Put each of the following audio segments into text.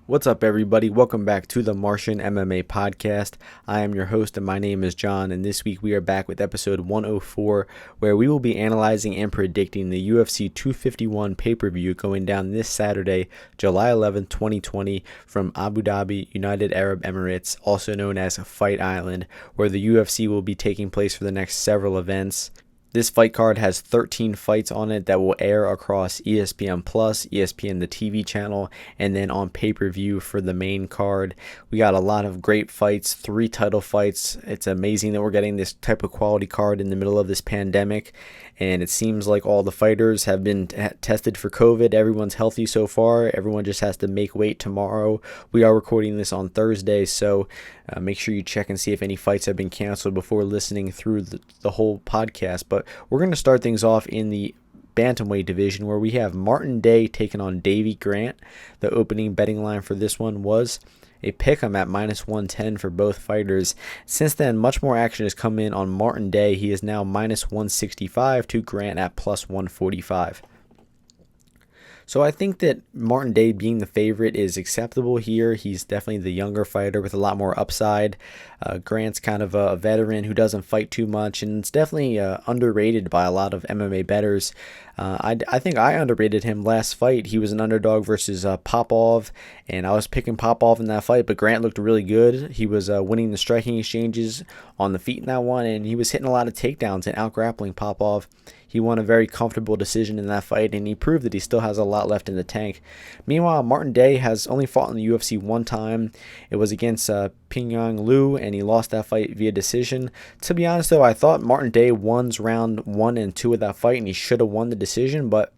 What's up, everybody? Welcome back to the Martian MMA podcast. I am your host, and my name is John, and this week we are back with episode 104, where we will be analyzing and predicting the UFC 251 pay-per-view going down this Saturday, July 11, 2020, from Abu Dhabi, United Arab Emirates, also known as Fight Island, where the UFC will be taking place for the next several events. This fight card has 13 fights on it that will air across ESPN+, ESPN the TV channel, and then on pay-per-view for the main card. We got a lot of great fights, 3 title fights. It's amazing that we're getting this type of quality card in the middle of this pandemic, and it seems like all the fighters have been tested for COVID. Everyone's healthy so far. Everyone just has to make weight tomorrow. We are recording this on Thursday, so make sure you check and see if any fights have been canceled before listening through the whole podcast. But we're going to start things off in the bantamweight division, where we have Martin Day taking on Davy Grant. The opening betting line for this one was a pick'em at -110 for both fighters. Since then, much more action has come in on Martin Day. He is now -165 to Grant at +145. So I think that Martin Day being the favorite is acceptable here. He's definitely the younger fighter with a lot more upside. Grant's kind of a veteran who doesn't fight too much, and it's definitely underrated by a lot of MMA bettors. I think I underrated him last fight. He was an underdog versus Popov, and I was picking Popov in that fight, but Grant looked really good. He was winning the striking exchanges on the feet in that one, and he was hitting a lot of takedowns and out-grappling Popov. He won a very comfortable decision in that fight, and he proved that he still has a lot left in the tank. Meanwhile, Martin Day has only fought in the UFC one time. It was against Pingyang Liu, and he lost that fight via decision. To be honest, though, I thought Martin Day won round 1 and 2 of that fight, and he should have won the decision, but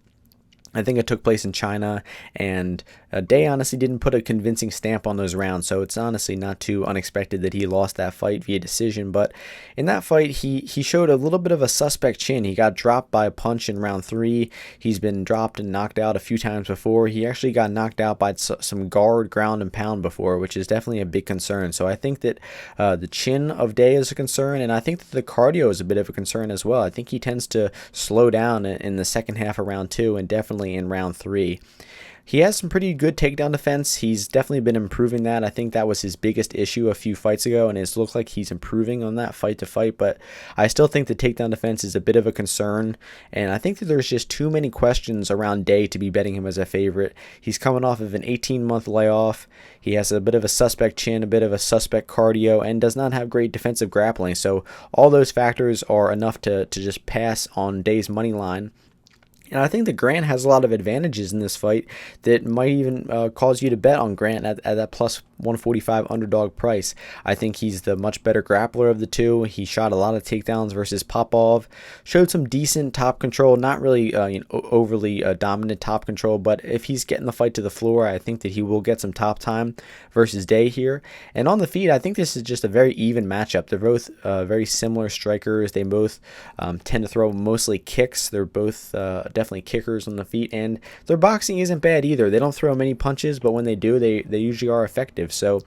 I think it took place in China, and Day honestly didn't put a convincing stamp on those rounds, so it's honestly not too unexpected that he lost that fight via decision. But in that fight, he showed a little bit of a suspect chin. He got dropped by a punch in round 3. He's been dropped and knocked out a few times before. He actually got knocked out by some guard, ground, and pound before, which is definitely a big concern. So I think that the chin of Day is a concern, and I think that the cardio is a bit of a concern as well. I think he tends to slow down in the second half of round 2 and definitely in round 3. He has some pretty good takedown defense. He's definitely been improving that. I think that was his biggest issue a few fights ago, and it looks like he's improving on that fight to fight, but I still think the takedown defense is a bit of a concern, and I think that there's just too many questions around Day to be betting him as a favorite. He's coming off of an 18-month layoff. He has a bit of a suspect chin, a bit of a suspect cardio, and does not have great defensive grappling, so all those factors are enough to just pass on Day's money line. And I think that Grant has a lot of advantages in this fight that might even cause you to bet on Grant at that +145 underdog price. I think he's the much better grappler of the two. He shot a lot of takedowns versus Popov, showed some decent top control, not really overly dominant top control, but if he's getting the fight to the floor, I think that he will get some top time versus Day here. And on the feet, I think this is just a very even matchup. They're both very similar strikers. They both tend to throw mostly kicks. They're both definitely kickers on the feet, and their boxing isn't bad either. They don't throw many punches, but when they do, they usually are effective. So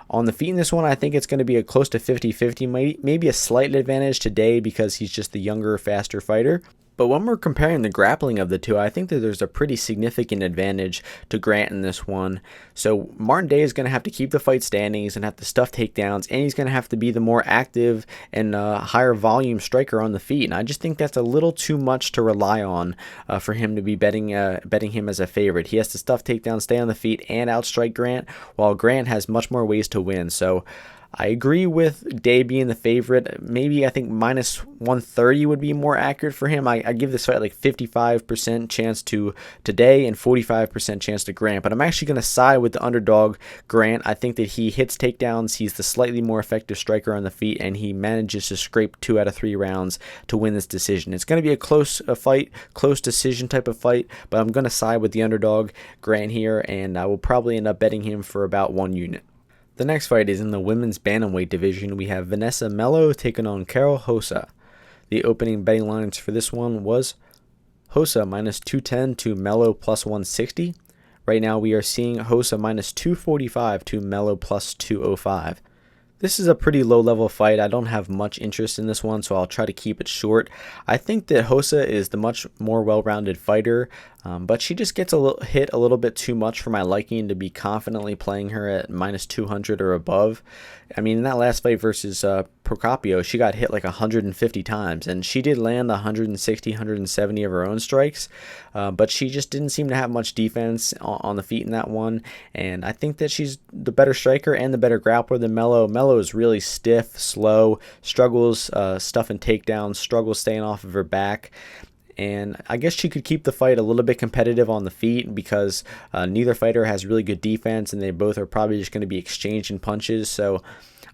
on the feet in this one, I think it's going to be a close to 50-50, maybe a slight advantage to Day because he's just the younger, faster fighter. But when we're comparing the grappling of the two, I think that there's a pretty significant advantage to Grant in this one. So Martin Day is going to have to keep the fight standing. He's going to have to stuff takedowns, and he's going to have to be the more active and higher volume striker on the feet. And I just think that's a little too much to rely on for him to be betting him as a favorite. He has to stuff takedowns, stay on the feet, and outstrike Grant, while Grant has much more ways to win. So I agree with Day being the favorite. Maybe I think -130 would be more accurate for him. I give this fight like 55% chance to Day and 45% chance to Grant. But I'm actually going to side with the underdog Grant. I think that he hits takedowns. He's the slightly more effective striker on the feet, and he manages to scrape 2 out of 3 rounds to win this decision. It's going to be a close fight, close decision type of fight, but I'm going to side with the underdog Grant here, and I will probably end up betting him for about 1 unit. The next fight is in the women's bantamweight division. We have Vanessa Melo taking on Karol Rosa. The opening betting lines for this one was Rosa -210 to Melo +160. Right now we are seeing Rosa -245 to Melo +205. This is a pretty low-level fight. I don't have much interest in this one, so I'll try to keep it short. I think that Rosa is the much more well-rounded fighter, but she just gets hit a little bit too much for my liking to be confidently playing her at minus 200 or above. I mean, in that last fight versus Procopio, she got hit like 150 times, and she did land 160, 170 of her own strikes, but she just didn't seem to have much defense on the feet in that one, and I think that she's the better striker and the better grappler than Melo. Melo is really stiff, slow, struggles stuffing takedowns, struggles staying off of her back. And I guess she could keep the fight a little bit competitive on the feet because neither fighter has really good defense, and they both are probably just going to be exchanging punches. So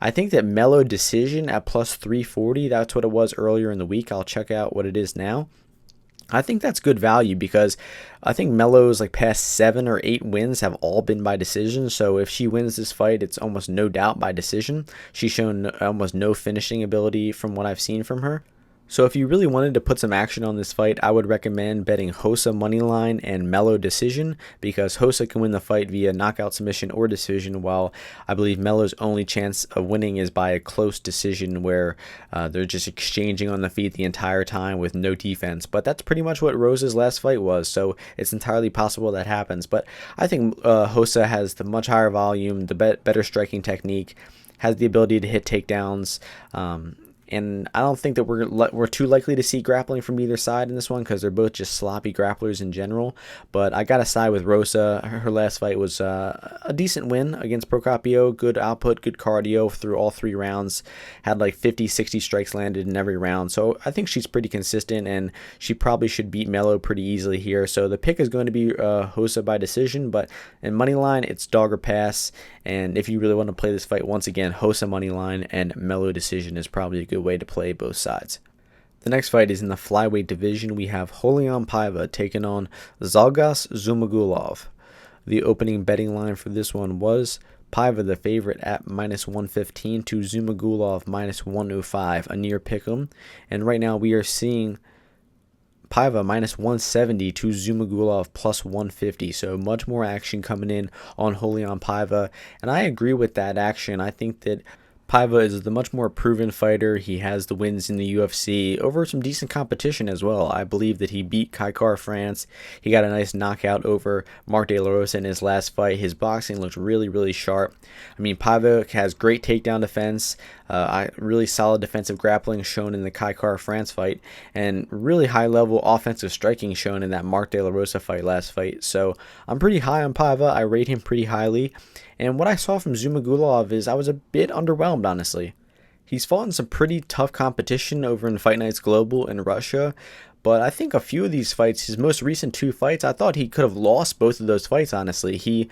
I think that Melo decision at plus 340, that's what it was earlier in the week. I'll check out what it is now. I think that's good value because I think Melo's like past 7 or 8 wins have all been by decision. So if she wins this fight, it's almost no doubt by decision. She's shown almost no finishing ability from what I've seen from her. So if you really wanted to put some action on this fight, I would recommend betting Rosa moneyline and Melo decision, because Rosa can win the fight via knockout, submission, or decision, while I believe Melo's only chance of winning is by a close decision where they're just exchanging on the feet the entire time with no defense. But that's pretty much what Rosa's last fight was, so it's entirely possible that happens. But I think Rosa has the much higher volume, the better striking technique, has the ability to hit takedowns, and I don't think that we're too likely to see grappling from either side in this one because they're both just sloppy grapplers in general. But I got to side with Rosa. Her last fight was a decent win against Procopio. Good output, good cardio through all 3 rounds. Had like 50, 60 strikes landed in every round. So I think she's pretty consistent, and she probably should beat Melo pretty easily here. So the pick is going to be Rosa by decision, but in money line, it's dog or pass. And if you really want to play this fight, once again, Rosa money line and Melo decision is probably a good way to play both sides. The next fight is in the flyweight division. We have Yan-Paiva taking on Zhalgas Zhumagulov. The opening betting line for this one was Paiva the favorite at minus 115 to Zhumagulov minus 105, a near pick'em. And right now we are seeing Paiva minus 170 to Zhumagulov plus 150, so much more action coming in on Yan-Paiva, and I agree with that action. I think that Paiva is the much more proven fighter. He has the wins in the UFC over some decent competition as well. I believe that he beat Kaikar France. He got a nice knockout over Mark De La Rosa in his last fight. His boxing looks really, really sharp. I mean, Paiva has great takedown defense, really solid defensive grappling shown in the Kaikar France fight, and really high-level offensive striking shown in that Mark De La Rosa last fight. So I'm pretty high on Paiva. I rate him pretty highly. And what I saw from Zhumagulov is I was a bit underwhelmed, honestly. He's fought in some pretty tough competition over in Fight Nights Global in Russia, but I think a few of these fights, his most recent 2 fights, I thought he could have lost both of those fights, honestly. He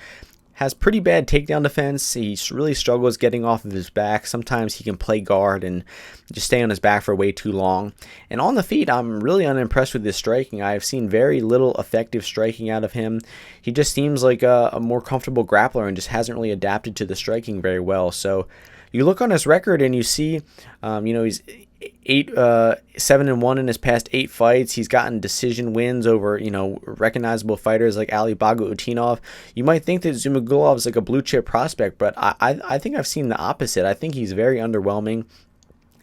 has pretty bad takedown defense. He really struggles getting off of his back. Sometimes he can play guard and just stay on his back for way too long. And on the feet, I'm really unimpressed with his striking. I've seen very little effective striking out of him. He just seems like a more comfortable grappler and just hasn't really adapted to the striking very well. So you look on his record and you see, he's 7-1 in his past 8 fights. He's gotten decision wins over, recognizable fighters like Ali Bago-Utinov. You might think that Zhumagulov is like a blue chip prospect, but I think I've seen the opposite. I think he's very underwhelming,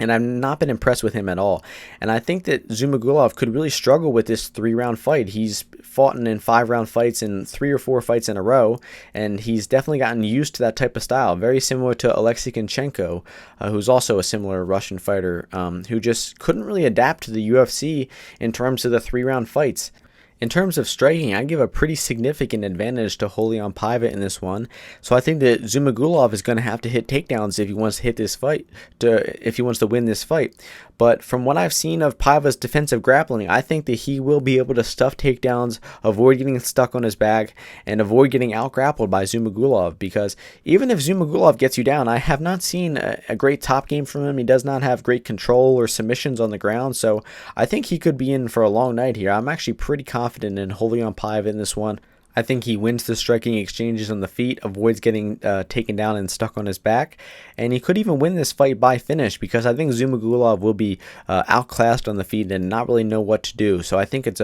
and I've not been impressed with him at all. And I think that Zhumagulov could really struggle with this 3-round fight. He's fought in 5-round fights in 3 or 4 fights in a row, and he's definitely gotten used to that type of style. Very similar to Alexei Konchenko, who's also a similar Russian fighter, who just couldn't really adapt to the UFC in terms of the 3-round fights. In terms of striking, I give a pretty significant advantage to Yan-Paiva in this one. So I think that Zhumagulov is going to have to hit takedowns if he wants to hit this fight, if he wants to win this fight. But from what I've seen of Paiva's defensive grappling, I think that he will be able to stuff takedowns, avoid getting stuck on his back, and avoid getting out-grappled by Zhumagulov. Because even if Zhumagulov gets you down, I have not seen a great top game from him. He does not have great control or submissions on the ground. So I think he could be in for a long night here. I'm actually pretty confident in Yan-Paiva in this one. I think he wins the striking exchanges on the feet, avoids getting taken down and stuck on his back, and he could even win this fight by finish because I think Zhumagulov will be outclassed on the feet and not really know what to do. So I think it's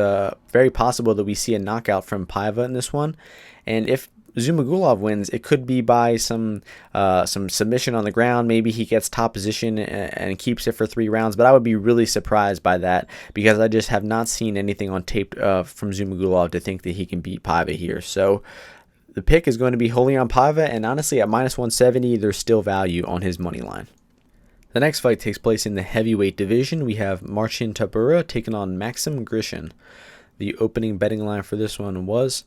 very possible that we see a knockout from Paiva in this one. And if Zhumagulov wins, it could be by some submission on the ground. Maybe he gets top position and keeps it for 3 rounds, but I would be really surprised by that because I just have not seen anything on tape from Zhumagulov to think that he can beat Paiva here. So the pick is going to be Volk-Holloway, and honestly, at minus 170, there's still value on his money line. The next fight takes place in the heavyweight division. We have Marcin Tybura taking on Maxim-Grishin. The opening betting line for this one was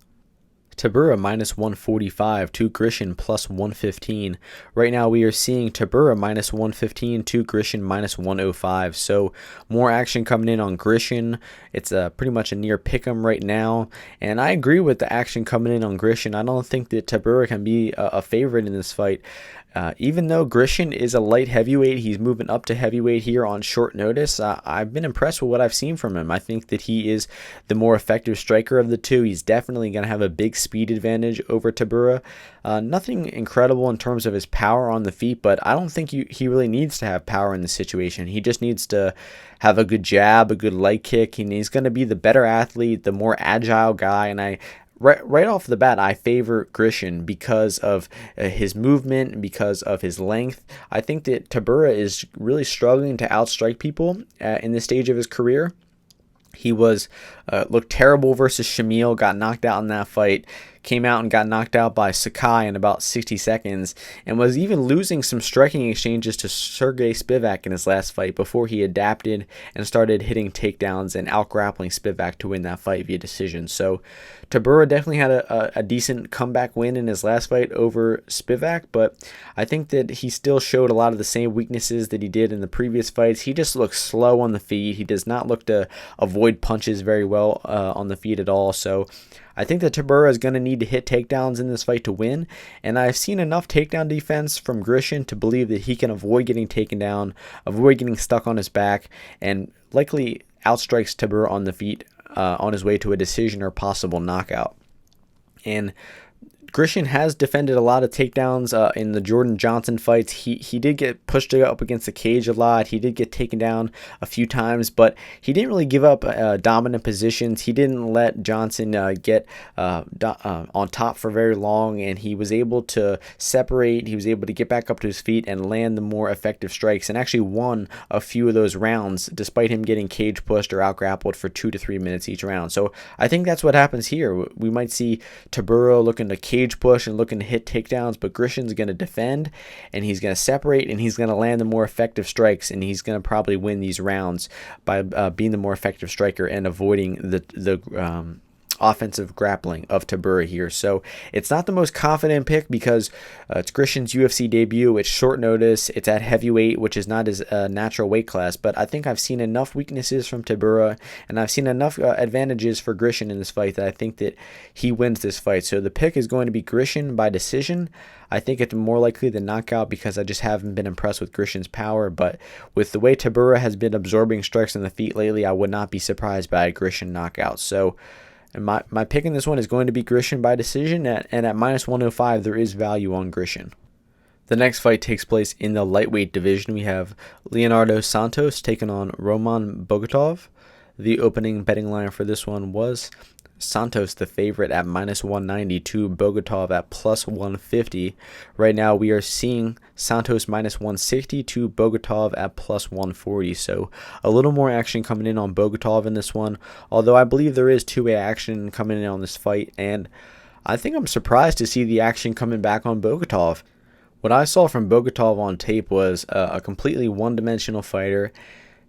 Tybura minus 145 to Grishin plus 115. Right now we are seeing Tybura minus 115 to Grishin minus 105. So more action coming in on Grishin. It's pretty much a near pick'em right now. And I agree with the action coming in on Grishin. I don't think that Tybura can be a favorite in this fight. Even though Grishin is a light heavyweight, he's moving up to heavyweight here on short notice. I've been impressed with what I've seen from him. I think that he is the more effective striker of the two. He's definitely going to have a big speed advantage over Tybura. Nothing incredible in terms of his power on the feet, but I don't think he really needs to have power in this situation. He just needs to have a good jab, a good leg kick, and he's going to be the better athlete, the more agile guy, and Right off the bat, I favor Grishin because of his movement and because of his length. I think that Tybura is really struggling to outstrike people in this stage of his career. He looked terrible versus Shamil, got knocked out in that fight, came out and got knocked out by Sakai in about 60 seconds, and was even losing some striking exchanges to Sergey Spivak in his last fight before he adapted and started hitting takedowns and out-grappling Spivak to win that fight via decision. So Tybura definitely had a decent comeback win in his last fight over Spivak, but I think that he still showed a lot of the same weaknesses that he did in the previous fights. He just looks slow on the feet. He does not look to avoid punches very well on the feet at all. So I think that Tybura is going to need to hit takedowns in this fight to win, and I've seen enough takedown defense from Grishin to believe that he can avoid getting taken down, avoid getting stuck on his back, and likely outstrikes Tybura on the feet on his way to a decision or possible knockout. And Grishin has defended a lot of takedowns in the Jordan Johnson fights. He did get pushed up against the cage a lot. He did get taken down a few times, but he didn't really give up dominant positions. He didn't let Johnson get on top for very long, and he was able to separate. He was able to get back up to his feet and land the more effective strikes, and actually won a few of those rounds despite him getting cage pushed or out-grappled for 2 to 3 minutes each round. So I think that's what happens here. We might see Tybura looking to cage push and looking to hit takedowns, but Grishin's going to defend, and he's going to separate, and he's going to land the more effective strikes, and he's going to probably win these rounds by being the more effective striker and avoiding the offensive grappling of Tybura here. So it's not the most confident pick because it's Grishin's UFC debut. It's short notice. It's at heavyweight, which is not his natural weight class. But I think I've seen enough weaknesses from Tybura, and I've seen enough advantages for Grishin in this fight that I think that he wins this fight. So the pick is going to be Grishin by decision. I think it's more likely the knockout because I just haven't been impressed with Grishin's power. But with the way Tybura has been absorbing strikes on the feet lately, I would not be surprised by a Grishin knockout. So and my pick in this one is going to be Grishin by decision, and at minus 105, there is value on Grishin. The next fight takes place in the lightweight division. We have Leonardo Santos taking on Roman Bogatov. The opening betting line for this one was Santos the favorite at minus 190 to Bogatov at plus 150. Right now we are seeing Santos minus 160 to Bogatov at plus 140. So a little more action coming in on Bogatov in this one, although I believe there is two-way action coming in on this fight, and I think I'm surprised to see the action coming back on Bogatov. What I saw from Bogatov on tape was a completely one-dimensional fighter.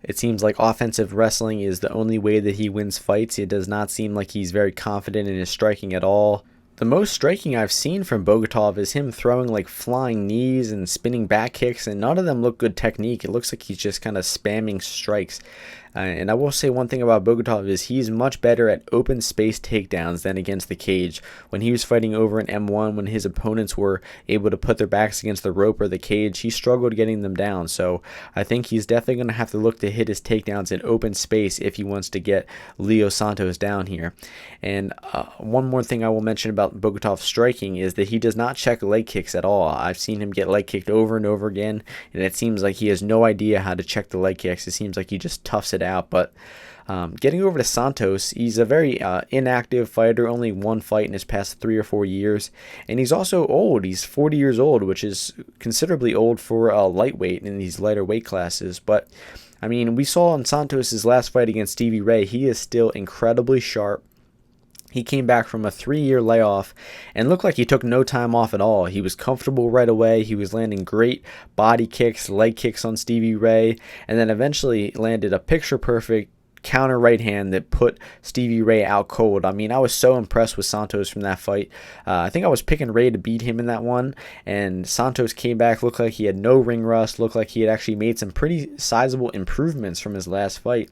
It seems like offensive wrestling is the only way that he wins fights. It does not seem like he's very confident in his striking at all. The most striking I've seen from Bogatov is him throwing like flying knees and spinning back kicks, and none of them look good technique. It looks like he's just kind of spamming strikes. And I will say one thing about Bogatov is he's much better at open space takedowns than against the cage. When he was fighting over in M1, when his opponents were able to put their backs against the rope or the cage, he struggled getting them down. So I think he's definitely going to have to look to hit his takedowns in open space if he wants to get Leo Santos down here. And one more thing I will mention about Bogatov's striking is that he does not check leg kicks at all. I've seen him get leg kicked over and over again, and it seems like he has no idea how to check the leg kicks. It seems like he just toughs it stood out. But getting over to Santos, he's a very inactive fighter, only one fight in his past 3 or 4 years. And he's also old. He's 40 years old, which is considerably old for a lightweight in these lighter weight classes. But, I mean, we saw in Santos' last fight against Stevie Ray, he is still incredibly sharp. He came back from a 3-year layoff and looked like he took no time off at all. He was comfortable right away. He was landing great body kicks, leg kicks on Stevie Ray, and then eventually landed a picture-perfect counter right hand that put Stevie Ray out cold. I mean, I was so impressed with Santos from that fight. I think I was picking Ray to beat him in that one, and Santos came back, looked like he had no ring rust, looked like he had actually made some pretty sizable improvements from his last fight.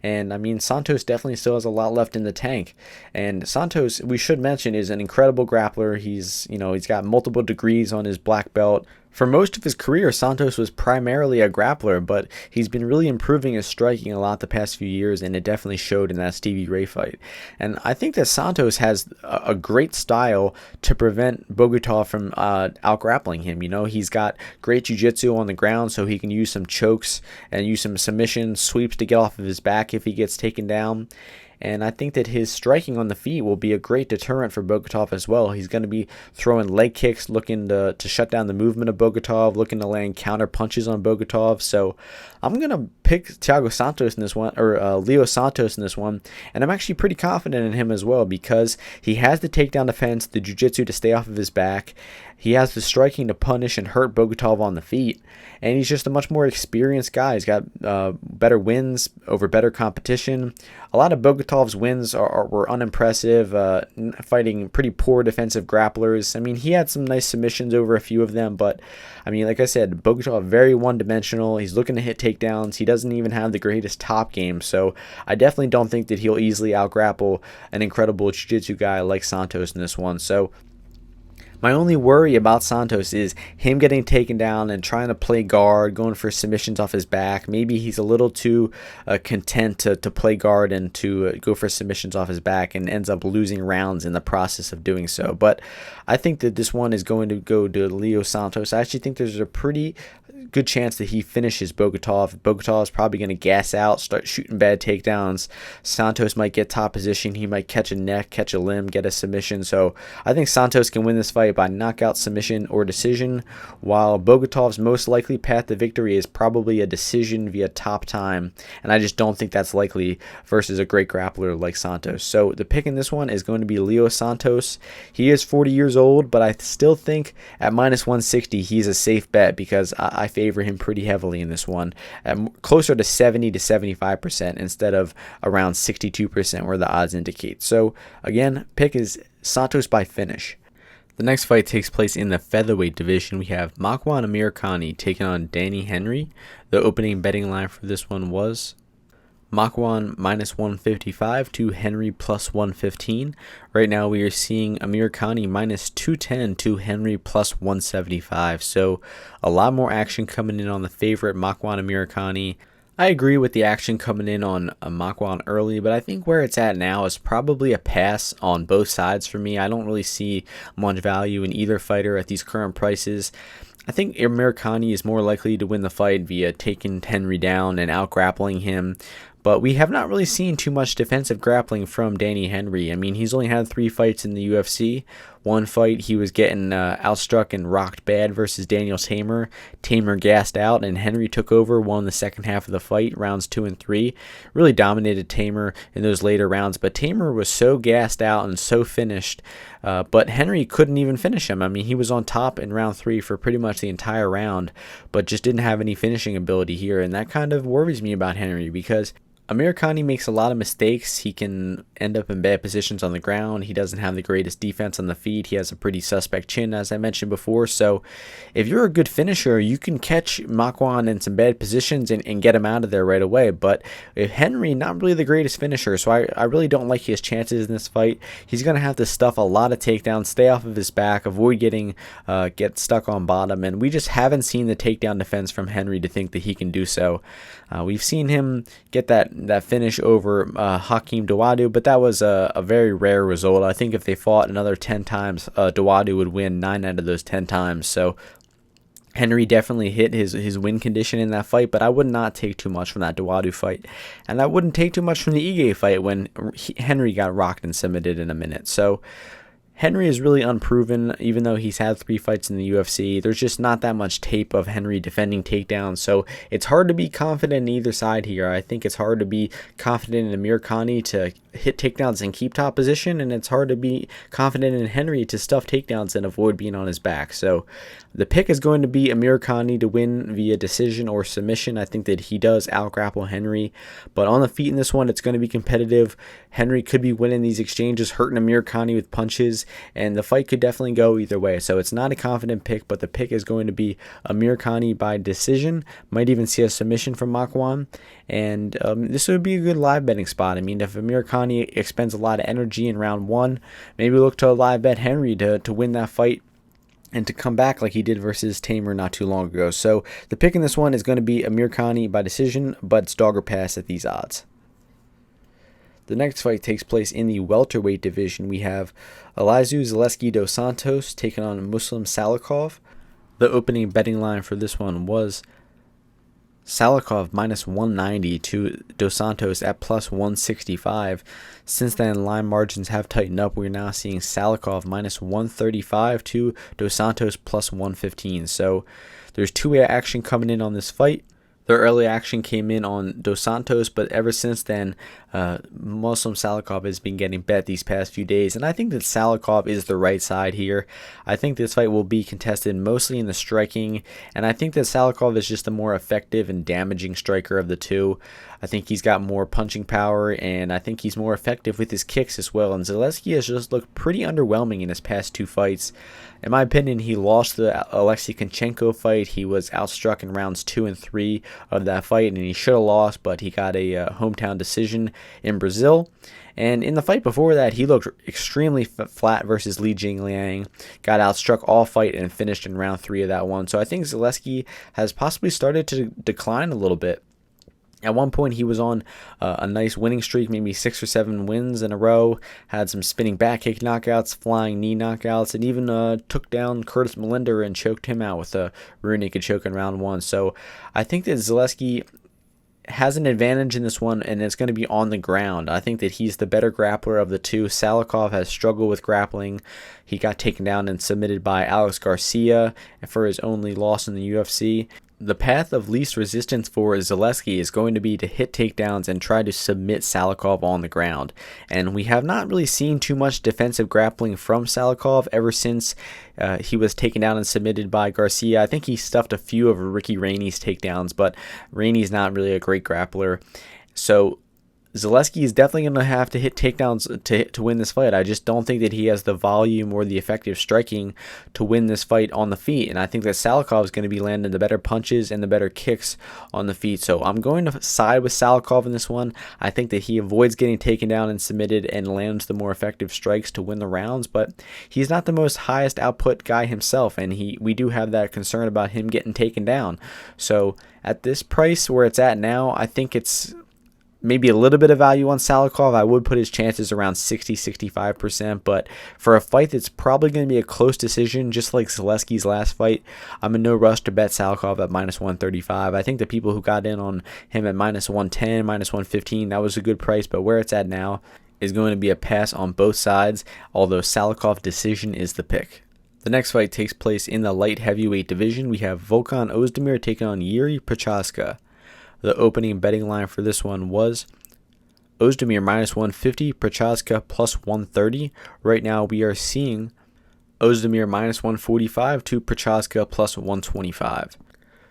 And I mean, Santos definitely still has a lot left in the tank. And Santos, we should mention, is an incredible grappler. He's got multiple degrees on his black belt. For most of his career, Santos was primarily a grappler, but he's been really improving his striking a lot the past few years, and it definitely showed in that Stevie Ray fight. And I think that Santos has a great style to prevent Bogatov from out-grappling him. He's got great jiu-jitsu on the ground, so he can use some chokes and use some submission sweeps to get off of his back if he gets taken down. And I think that his striking on the feet will be a great deterrent for Bogatov as well. He's going to be throwing leg kicks, looking to shut down the movement of Bogatov, looking to land counter punches on Bogatov. So I'm going to pick Thiago Santos in this one, or Leo Santos in this one. And I'm actually pretty confident in him as well because he has the takedown defense, the jiu-jitsu to stay off of his back. He has the striking to punish and hurt Bogatov on the feet. And he's just a much more experienced guy. He's got better wins over better competition. A lot of Bogatov's wins were unimpressive, fighting pretty poor defensive grapplers. I mean, he had some nice submissions over a few of them, but I mean, like I said, Bogatov very one-dimensional. He's looking to hit takedowns. He doesn't even have the greatest top game, so I definitely don't think that he'll easily out-grapple an incredible jiu-jitsu guy like Santos in this one. So my only worry about Santos is him getting taken down and trying to play guard, going for submissions off his back. Maybe he's a little too content to play guard and to go for submissions off his back and ends up losing rounds in the process of doing so. But I think that this one is going to go to Leo Santos. I actually think there's a pretty good chance that he finishes Bogatov. Bogatov is probably going to gas out, start shooting bad takedowns. Santos might get top position. He might catch a neck, catch a limb, get a submission. So I think Santos can win this fight by knockout, submission, or decision, while Bogatov's most likely path to victory is probably a decision via top time. And I just don't think that's likely versus a great grappler like Santos. So the pick in this one is going to be Leo Santos. He is 40 years old, but I still think at minus 160 he's a safe bet because I favor him pretty heavily in this one, closer to 70 to 75% instead of around 62% where the odds indicate. So again, pick is Santos by finish. The next fight takes place in the featherweight division. We have Makwan Amirkhani taking on Danny Henry. The opening betting line for this one was Makwan minus 155 to Henry plus 115. Right now we are seeing Amirkhani minus 210 to Henry plus 175. So a lot more action coming in on the favorite Makwan Amirkhani. I agree with the action coming in on Makwan early, but I think where it's at now is probably a pass on both sides for me. I don't really see much value in either fighter at these current prices. I think Amirkhani is more likely to win the fight via taking Henry down and out-grappling him. But we have not really seen too much defensive grappling from Danny Henry. I mean, he's only had 3 fights in the UFC. One fight, he was getting outstruck and rocked bad versus Daniel Tamer. Tamer gassed out, and Henry took over, won the second half of the fight, rounds 2 and 3. Really dominated Tamer in those later rounds, but Tamer was so gassed out and so finished. But Henry couldn't even finish him. I mean, he was on top in round 3 for pretty much the entire round, but just didn't have any finishing ability here, and that kind of worries me about Henry because Amirkhani makes a lot of mistakes. He can end up in bad positions on the ground. He doesn't have the greatest defense on the feet. He has a pretty suspect chin, as I mentioned before. So if you're a good finisher, you can catch Makwan in some bad positions and get him out of there right away. But if Henry, not really the greatest finisher, so I really don't like his chances in this fight. He's going to have to stuff a lot of takedowns, stay off of his back, avoid get stuck on bottom. And we just haven't seen the takedown defense from Henry to think that he can do so. We've seen him get that finish over Hakeem Dawodu, but that was a very rare result. I think if they fought another 10 times, Dawodu would win 9 out of those 10 times. So Henry definitely hit his win condition in that fight, but I would not take too much from that Duadu fight. And I wouldn't take too much from the Ige fight when Henry got rocked and submitted in a minute. So Henry is really unproven, even though he's had 3 fights in the UFC. There's just not that much tape of Henry defending takedowns, so it's hard to be confident in either side here. I think it's hard to be confident in Amirikhani to hit takedowns and keep top position, and it's hard to be confident in Henry to stuff takedowns and avoid being on his back. So the pick is going to be Amirikhani to win via decision or submission. I think that he does out-grapple Henry, but on the feet in this one, it's going to be competitive. Henry could be winning these exchanges, hurting Amirikhani with punches, and the fight could definitely go either way. So it's not a confident pick, but the pick is going to be Amirikhani by decision. Might even see a submission from Makwan, and this would be a good live betting spot. I mean, if Amirikhani expends a lot of energy in round 1, maybe look to live bet Henry to win that fight and to come back like he did versus Tamer not too long ago. So the pick in this one is going to be Amirikhani by decision, but it's dog or pass at these odds. The next fight takes place in the welterweight division. We have Elizeu Zaleski dos Santos taking on Usman-Masvidal. The opening betting line for this one was Salikhov minus 190 to dos Santos at plus 165. Since then, line margins have tightened up. We're now seeing Salikhov minus 135 to dos Santos plus 115. So there's two-way action coming in on this fight. The early action came in on dos Santos, but ever since then, Usman-Masvidal has been getting bet these past few days, and I think that Salikhov is the right side here. I think this fight will be contested mostly in the striking, and I think that Salikhov is just the more effective and damaging striker of the two. I think he's got more punching power, and I think he's more effective with his kicks as well, and Zaleski has just looked pretty underwhelming in his past 2 fights. In my opinion, he lost the Alexei Konchenko fight. He was outstruck in rounds 2 and 3 of that fight, and he should have lost, but he got a hometown decision in Brazil. And in the fight before that, he looked extremely flat versus Li Jingliang, got outstruck all fight and finished in round 3 of that one. So I think Zaleski has possibly started to decline a little bit. At one point, he was on a nice winning streak, maybe 6 or 7 wins in a row, had some spinning back kick knockouts, flying knee knockouts, and even took down Curtis Melinder and choked him out with a rear naked choke in round 1. So I think that Zaleski has an advantage in this one, and it's going to be on the ground. I think that he's the better grappler of the two. Salikhov has struggled with grappling. He got taken down and submitted by Alex Garcia for his only loss in the UFC. The path of least resistance for Zaleski is going to be to hit takedowns and try to submit Salikhov on the ground. And we have not really seen too much defensive grappling from Salikhov ever since he was taken down and submitted by Garcia. I think he stuffed a few of Ricky Rainey's takedowns, but Rainey's not really a great grappler. So Zaleski is definitely going to have to hit takedowns to win this fight. I just don't think that he has the volume or the effective striking to win this fight on the feet. And I think that Salikhov is going to be landing the better punches and the better kicks on the feet. So I'm going to side with Salikhov in this one. I think that he avoids getting taken down and submitted and lands the more effective strikes to win the rounds. But he's not the most highest output guy himself, and we do have that concern about him getting taken down. So at this price where it's at now, I think it's maybe a little bit of value on Salikhov. I would put his chances around 60-65%, but for a fight that's probably going to be a close decision, just like Zaleski's last fight, I'm in no rush to bet Salikhov at minus 135. I think the people who got in on him at minus 110, minus 115, that was a good price, but where it's at now is going to be a pass on both sides, although Salikhov decision is the pick. The next fight takes place in the light heavyweight division. We have Volkan Oezdemir taking on Jiri Prochazka. The opening betting line for this one was Oezdemir minus 150, Prochazka plus 130. Right now we are seeing Oezdemir minus 145 to Prochazka plus 125.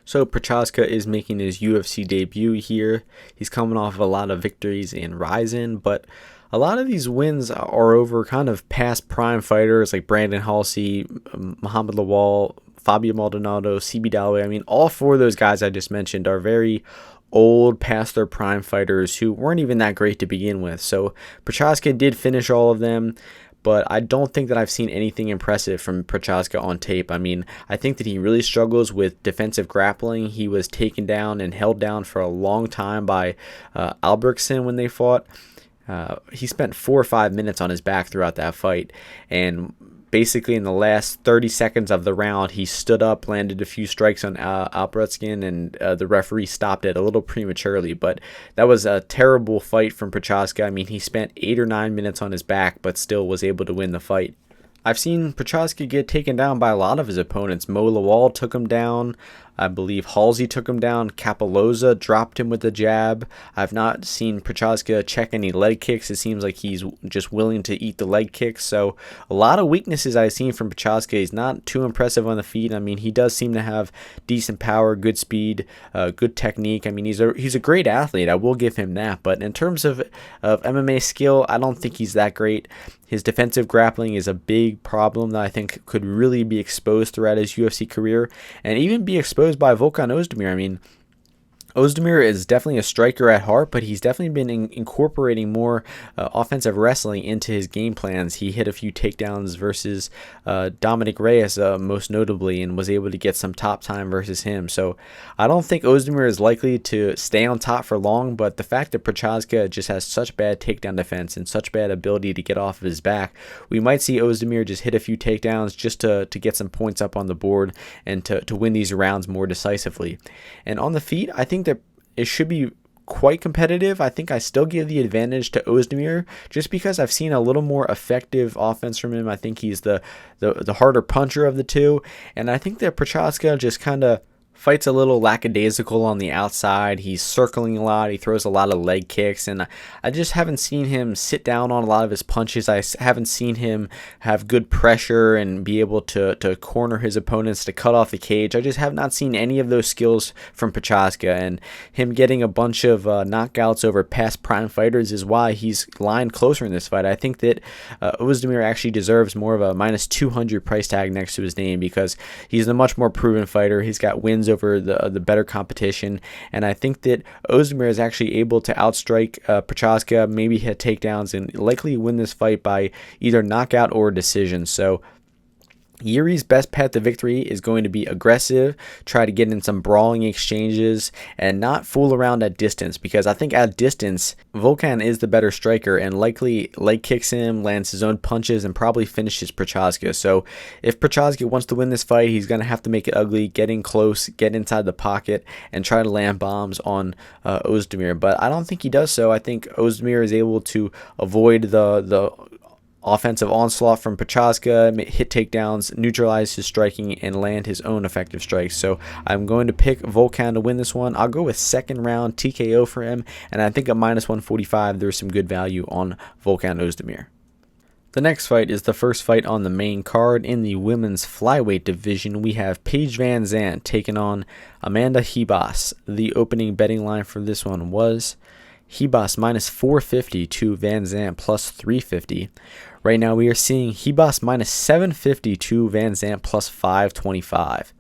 So Prochazka is making his UFC debut here. He's coming off of a lot of victories in Ryzen, but a lot of these wins are over kind of past prime fighters like Brandon Halsey, Muhammad Lawal, Fabio Maldonado, CB Dalloway. I mean, all 4 of those guys I just mentioned are very old, past their prime fighters who weren't even that great to begin with. So Prochazka did finish all of them, but I don't think that I've seen anything impressive from Prochazka on tape. I mean, I think that he really struggles with defensive grappling. He was taken down and held down for a long time by Albrechtsen when they fought. He spent 4 or 5 minutes on his back throughout that fight, and basically in the last 30 seconds of the round, he stood up, landed a few strikes on Alperutskin, and the referee stopped it a little prematurely. But that was a terrible fight from Prochazka. I mean, he spent 8 or 9 minutes on his back, but still was able to win the fight. I've seen Prochazka get taken down by a lot of his opponents. Mo Lawal took him down. I believe Halsey took him down. Kapaloza dropped him with a jab. I've not seen Prochazka check any leg kicks. It seems like he's just willing to eat the leg kicks. So a lot of weaknesses I've seen from Prochazka. He's not too impressive on the feet. I mean, he does seem to have decent power, good speed, good technique. I mean, he's a great athlete. I will give him that. But in terms of MMA skill, I don't think he's that great. His defensive grappling is a big problem that I think could really be exposed throughout his UFC career, and even be exposed by Volkan Oezdemir. I mean, Oezdemir is definitely a striker at heart, but he's definitely been incorporating more offensive wrestling into his game plans. He hit a few takedowns versus Dominic Reyes, most notably, and was able to get some top time versus him. So I don't think Oezdemir is likely to stay on top for long, but the fact that Prochazka just has such bad takedown defense and such bad ability to get off of his back, we might see Oezdemir just hit a few takedowns just to get some points up on the board and to win these rounds more decisively. And on the feet, I think that it should be quite competitive. I think I still give the advantage to Oezdemir just because I've seen a little more effective offense from him. I think he's the harder puncher of the two, and I think that Prochazka just kind of fights a little lackadaisical on the outside. He's circling a lot. He throws a lot of leg kicks, and I just haven't seen him sit down on a lot of his punches. I haven't seen him have good pressure and be able to corner his opponents, to cut off the cage. I just have not seen any of those skills from Prochazka, and him getting a bunch of knockouts over past prime fighters is why he's lined closer in this fight. I think that Oezdemir actually deserves more of a minus 200 price tag next to his name because he's a much more proven fighter. He's got wins over the better competition, and I think that Oezdemir is actually able to outstrike Prochazka, maybe hit takedowns, and likely win this fight by either knockout or decision. So Jiri's best path to victory is going to be aggressive, try to get in some brawling exchanges, and not fool around at distance, because I think at distance, Volkan is the better striker and likely leg kicks him, lands his own punches, and probably finishes Prochazka. So if Prochazka wants to win this fight, he's going to have to make it ugly, get in close, get inside the pocket, and try to land bombs on Oezdemir. But I don't think he does so. I think Oezdemir is able to avoid the offensive onslaught from Prochazka, hit takedowns, neutralize his striking, and land his own effective strikes. So I'm going to pick Volkan to win this one. I'll go with second round TKO for him, and I think at minus 145 there's some good value on Volkan Oezdemir. The next fight is the first fight on the main card. In the women's flyweight division, we have Paige Van Zandt taking on Amanda Ribas. The opening betting line for this one was Ribas minus 450 to Van Zandt plus 350. Right now we are seeing Ribas minus 750 to Van Zandt plus 525.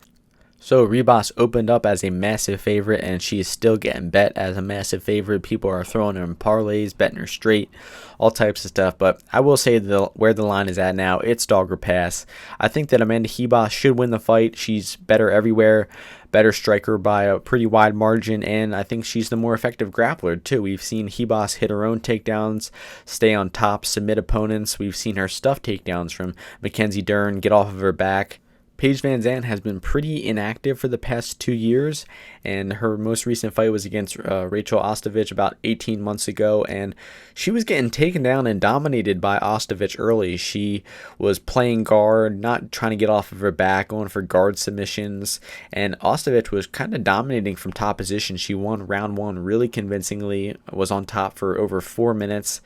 So Ribas opened up as a massive favorite, and she is still getting bet as a massive favorite. People are throwing her in parlays, betting her straight, all types of stuff. But I will say where the line is at now, it's dog or pass. I think that Amanda Ribas should win the fight. She's better everywhere, better striker by a pretty wide margin, and I think she's the more effective grappler too. We've seen Ribas hit her own takedowns, stay on top, submit opponents. We've seen her stuff takedowns from Mackenzie Dern, get off of her back. Paige Van Zandt has been pretty inactive for the past 2 years, and her most recent fight was against Rachel Ostovich about 18 months ago, and she was getting taken down and dominated by Ostovich early. She was playing guard, not trying to get off of her back, going for guard submissions, and Ostovich was kind of dominating from top position. She won round one really convincingly, was on top for over 4 minutes.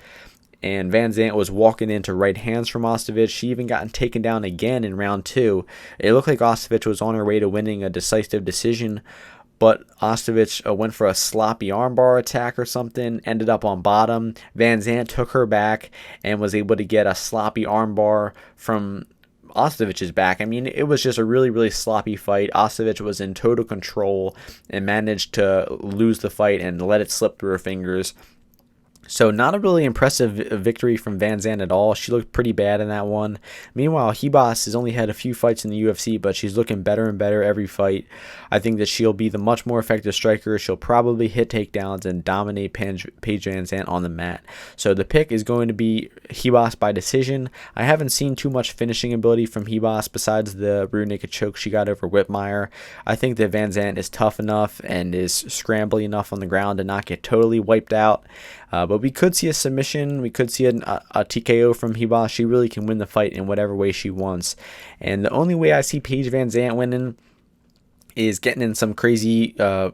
And Van Zandt was walking into right hands from Ostovich. She even got taken down again in round two. It looked like Ostovich was on her way to winning a decisive decision, but Ostovich went for a sloppy armbar attack or something, ended up on bottom. Van Zandt took her back and was able to get a sloppy armbar from Ostovich's back. I mean, it was just a really, really sloppy fight. Ostovich was in total control and managed to lose the fight and let it slip through her fingers. So not a really impressive victory from Van Zandt at all. She looked pretty bad in that one. Meanwhile, Ribas has only had a few fights in the UFC, but she's looking better and better every fight. I think that she'll be the much more effective striker. She'll probably hit takedowns and dominate Paige Van Zandt on the mat. So the pick is going to be Ribas by decision. I haven't seen too much finishing ability from Ribas besides the rear naked choke she got over Whitmire. I think that Van Zandt is tough enough and is scrambly enough on the ground to not get totally wiped out. But we could see a submission. We could see a TKO from Ribas. She really can win the fight in whatever way she wants. And the only way I see Paige Van Zandt winning is getting in some crazy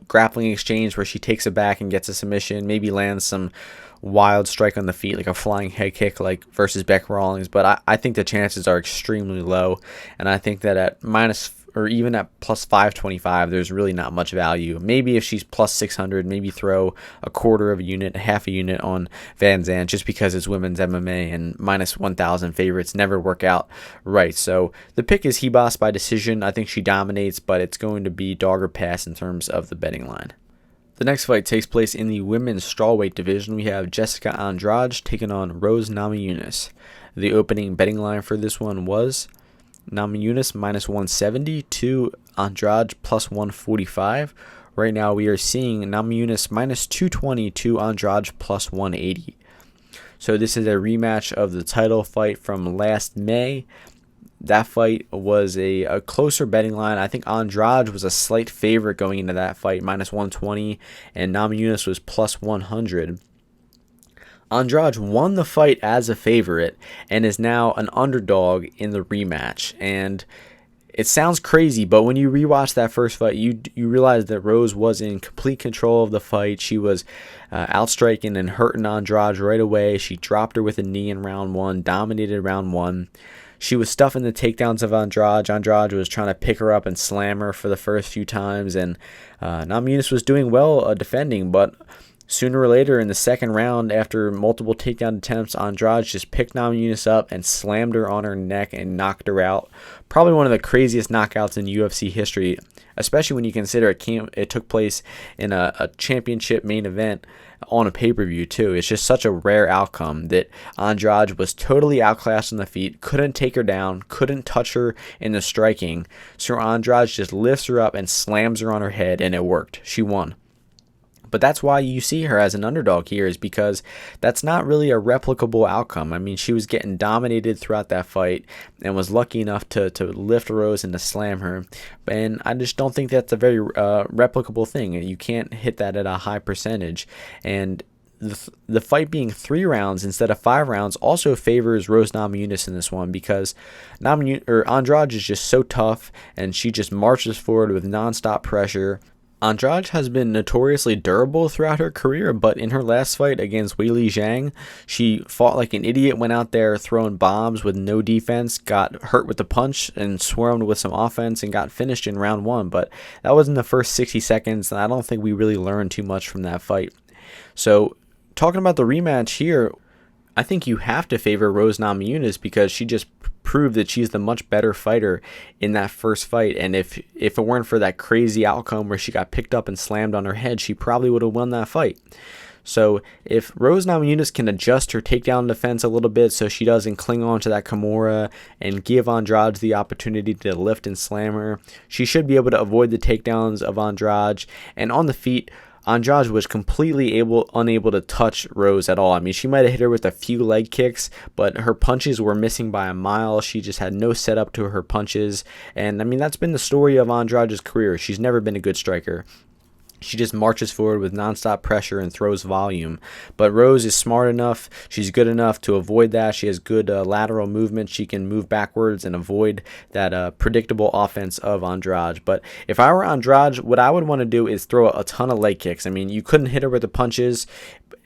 grappling exchange where she takes it back and gets a submission, maybe lands some wild strike on the feet, like a flying head kick like versus Beck Rawlings. But I think the chances are extremely low. And I think that at minus or even at plus 525, there's really not much value. Maybe if she's plus 600, maybe throw a quarter of a unit, half a unit on Van Zandt, just because it's women's MMA and minus 1,000 favorites never work out right. So the pick is Ribas by decision. I think she dominates, but it's going to be dog or pass in terms of the betting line. The next fight takes place in the women's strawweight division. We have Jessica Andrade taking on Rose Namajunas. The opening betting line for this one was Namajunas minus 170 to Andrade plus 145. Right now we are seeing Namajunas minus 220 to Andrade plus 180. So this is a rematch of the title fight from last May. That fight was a closer betting line. I think Andrade was a slight favorite going into that fight, minus 120, and Namajunas was plus 100. Andrade won the fight as a favorite and is now an underdog in the rematch. And it sounds crazy, but when you rewatch that first fight, you realize that Rose was in complete control of the fight. She was outstriking and hurting Andrade right away. She dropped her with a knee in round one, dominated round one. She was stuffing the takedowns of Andrade. Andrade was trying to pick her up and slam her for the first few times, and Namajunas was doing well defending, but sooner or later in the second round, after multiple takedown attempts, Andrade just picked Namajunas up and slammed her on her neck and knocked her out. Probably one of the craziest knockouts in UFC history, especially when you consider it took place in a championship main event on a pay-per-view too. It's just such a rare outcome that Andrade was totally outclassed on the feet, couldn't take her down, couldn't touch her in the striking. So Andrade just lifts her up and slams her on her head, and it worked. She won. But that's why you see her as an underdog here, is because that's not really a replicable outcome. I mean, she was getting dominated throughout that fight and was lucky enough to lift Rose and to slam her. And I just don't think that's a very replicable thing. You can't hit that at a high percentage. And the fight being 3 rounds instead of 5 rounds also favors Rose Namajunas in this one, because Andrade is just so tough, and she just marches forward with nonstop pressure. Andrade has been notoriously durable throughout her career, but in her last fight against Weili Zhang, she fought like an idiot, went out there throwing bombs with no defense, got hurt with the punch and swarmed with some offense and got finished in round 1. But that was in the first 60 seconds, and I don't think we really learned too much from that fight. So talking about the rematch here, I think you have to favor Rose Namajunas because she just proved that she's the much better fighter in that first fight. And if it weren't for that crazy outcome where she got picked up and slammed on her head, she probably would have won that fight. So if Rose Namajunas can adjust her takedown defense a little bit so she doesn't cling on to that Kimura and give Andrade the opportunity to lift and slam her, she should be able to avoid the takedowns of Andrade. And on the feet, Andrade was completely unable to touch Rose at all. I mean, she might have hit her with a few leg kicks, but her punches were missing by a mile. She just had no setup to her punches. And I mean, that's been the story of Andrade's career. She's never been a good striker. She just marches forward with nonstop pressure and throws volume. But Rose is smart enough. She's good enough to avoid that. She has good lateral movement. She can move backwards and avoid that predictable offense of Andrade. But if I were Andrade, what I would want to do is throw a ton of leg kicks. I mean, you couldn't hit her with the punches.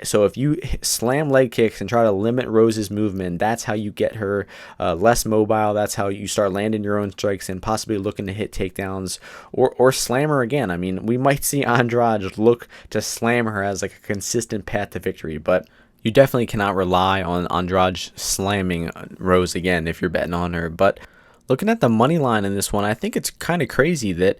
So if you slam leg kicks and try to limit Rose's movement, that's how you get her less mobile. That's how you start landing your own strikes and possibly looking to hit takedowns or slam her again. I mean, we might see Andrade look to slam her as like a consistent path to victory, but you definitely cannot rely on Andrade slamming Rose again if you're betting on her. But looking at the money line in this one, I think it's kind of crazy that